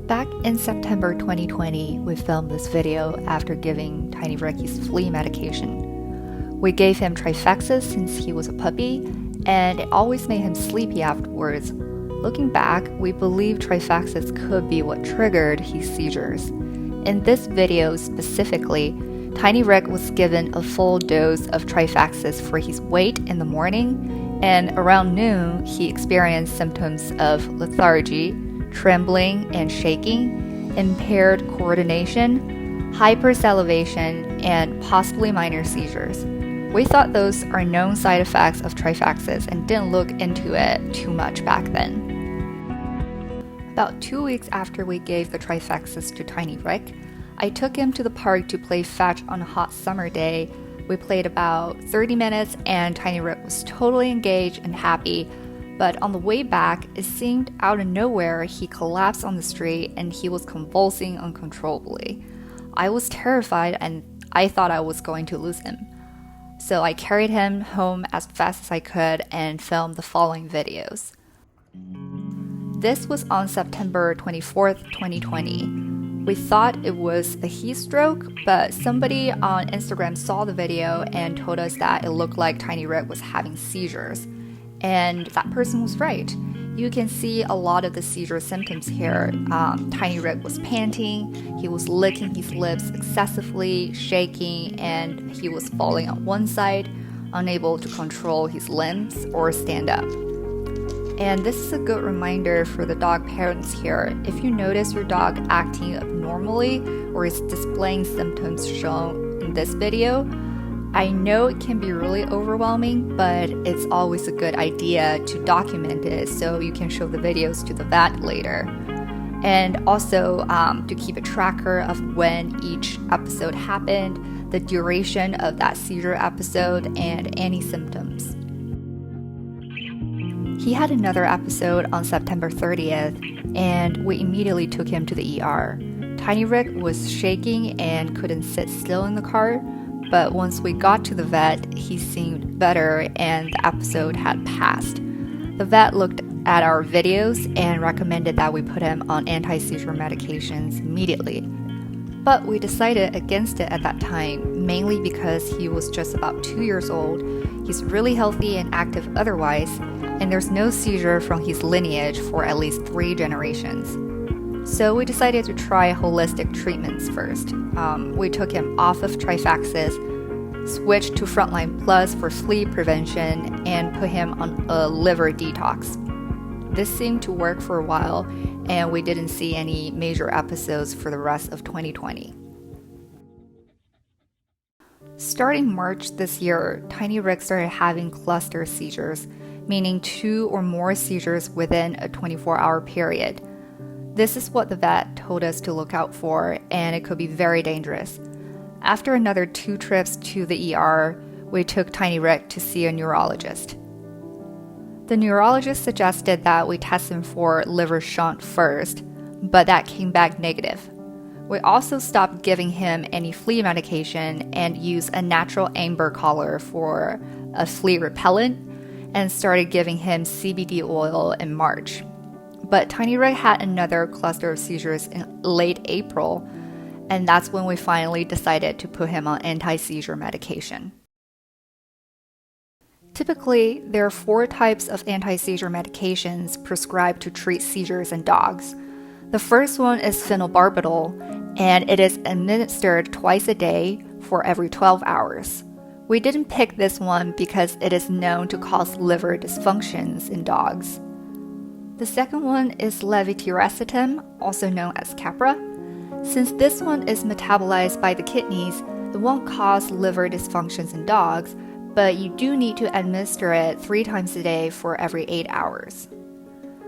Back in September 2020, we filmed this video after giving Tiny Rick his flea medication. We gave him Trifexis since he was a puppy, and it always made him sleepy afterwards. Looking back, we believe Trifexis could be what triggered his seizures. In this video specifically, Tiny Rick was given a full dose of Trifexis for his weight in the morning, and around noon, he experienced symptoms of lethargy, trembling and shaking, impaired coordination, hypersalivation, and possibly minor seizures. We thought those are known side effects of Trifexis and didn't look into it too much back then. About 2 weeks after we gave the Trifexis to Tiny Rick, I took him to the park to play fetch on a hot summer day. We played about 30 minutes and Tiny Rick was totally engaged and happy. But on the way back, it seemed out of nowhere he collapsed on the street and he was convulsing uncontrollably. I was terrified and I thought I was going to lose him. So I carried him home as fast as I could and filmed the following videos. This was on September 24th, 2020. We thought it was a heat stroke, but somebody on Instagram saw the video and told us that it looked like Tiny Rick was having seizures. And that person was right. You can see a lot of the seizure symptoms here. Tiny Rick was panting, he was licking his lips excessively, shaking, and he was falling on one side, unable to control his limbs or stand up. And this is a good reminder for the dog parents here. If you notice your dog acting abnormally or is displaying symptoms shown in this video, I know it can be really overwhelming, but it's always a good idea to document it so you can show the videos to the vet later. And also to keep a tracker of when each episode happened, the duration of that seizure episode, and any symptoms. He had another episode on September 30th, and we immediately took him to the ER. Tiny Rick was shaking and couldn't sit still in the car. But once we got to the vet, he seemed better and the episode had passed. The vet looked at our videos and recommended that we put him on anti-seizure medications immediately. But we decided against it at that time, mainly because he was just about 2 years old, he's really healthy and active otherwise, and there's no seizure from his lineage for at least 3 generations. So we decided to try holistic treatments first. We took him off of Trifexis, switched to Frontline Plus for flea prevention, and put him on a liver detox. This seemed to work for a while, and we didn't see any major episodes for the rest of 2020. Starting March this year, Tiny Rick started having cluster seizures, meaning 2 or more seizures within a 24-hour period. This is what the vet told us to look out for, and it could be very dangerous. After another 2 trips to the ER, we took Tiny Rick to see a neurologist. The neurologist suggested that we test him for liver shunt first, but that came back negative. We also stopped giving him any flea medication and used a natural amber collar for a flea repellent and started giving him CBD oil in March. But Tiny Rick had another cluster of seizures in late April, and that's when we finally decided to put him on anti-seizure medication. Typically, there are 4 types of anti-seizure medications prescribed to treat seizures in dogs. The first one is phenobarbital, and it is administered twice a day for every 12 hours. We didn't pick this one because it is known to cause liver dysfunctions in dogs. The second one is levetiracetam, also known as Capra. Since this one is metabolized by the kidneys, it won't cause liver dysfunctions in dogs, but you do need to administer it 3 times a day for every 8 hours.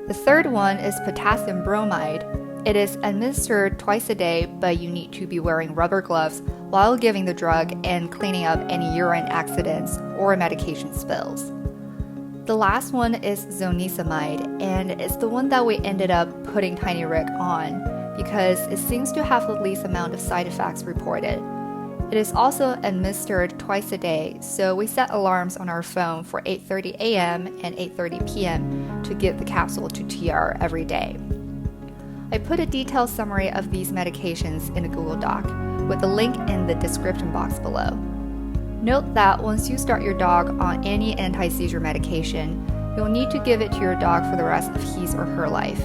The third one is potassium bromide. It is administered twice a day, but you need to be wearing rubber gloves while giving the drug and cleaning up any urine accidents or medication spills. The last one is zonisamide, and it's the one that we ended up putting Tiny Rick on because it seems to have the least amount of side effects reported. It is also administered twice a day, so we set alarms on our phone for 8:30 a.m. and 8:30 p.m. to give the capsule to TR every day. I put a detailed summary of these medications in a Google Doc, with a link in the description box below. Note that once you start your dog on any anti-seizure medication, you'll need to give it to your dog for the rest of his or her life.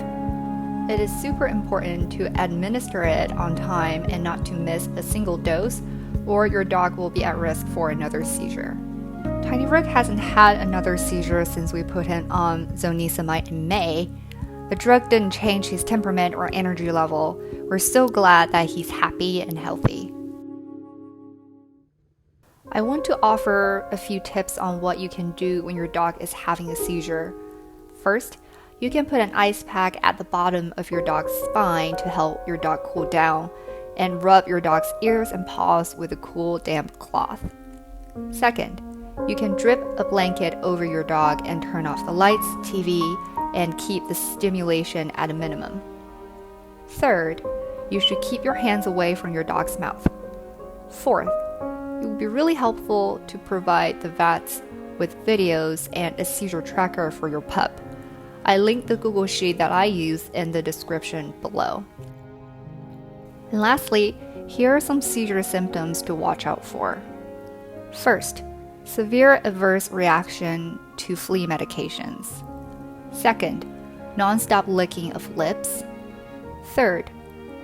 It is super important to administer it on time and not to miss a single dose, or your dog will be at risk for another seizure. Tiny Rick hasn't had another seizure since we put him on zonisamide in May. The drug didn't change his temperament or energy level. We're so glad that he's happy and healthy. I want to offer a few tips on what you can do when your dog is having a seizure. First, you can put an ice pack at the bottom of your dog's spine to help your dog cool down, and rub your dog's ears and paws with a cool, damp cloth. Second, you can drip a blanket over your dog and turn off the lights, TV, and keep the stimulation at a minimum. Third, you should keep your hands away from your dog's mouth. Fourth, it would be really helpful to provide the vets with videos and a seizure tracker for your pup. I linked the Google Sheet that I use in the description below. And lastly, here are some seizure symptoms to watch out for. First, severe adverse reaction to flea medications. Second, non-stop licking of lips. Third,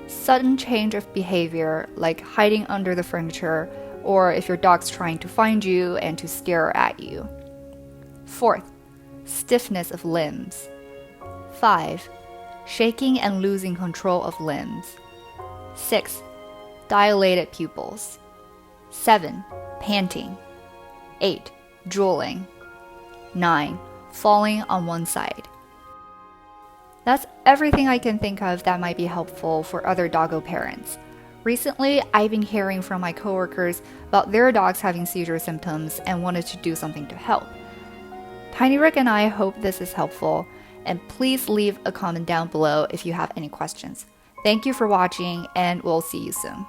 sudden change of behavior like hiding under the furniture, or if your dog's trying to find you and to stare at you. Fourth, stiffness of limbs. 5. Shaking and losing control of limbs. 6. Dilated pupils. 7. Panting. 8. Drooling. 9. Falling on one side. That's everything I can think of that might be helpful for other doggo parents. Recently, I've been hearing from my coworkers about their dogs having seizure symptoms and wanted to do something to help. Tiny Rick and I hope this is helpful, and please leave a comment down below if you have any questions. Thank you for watching, and we'll see you soon.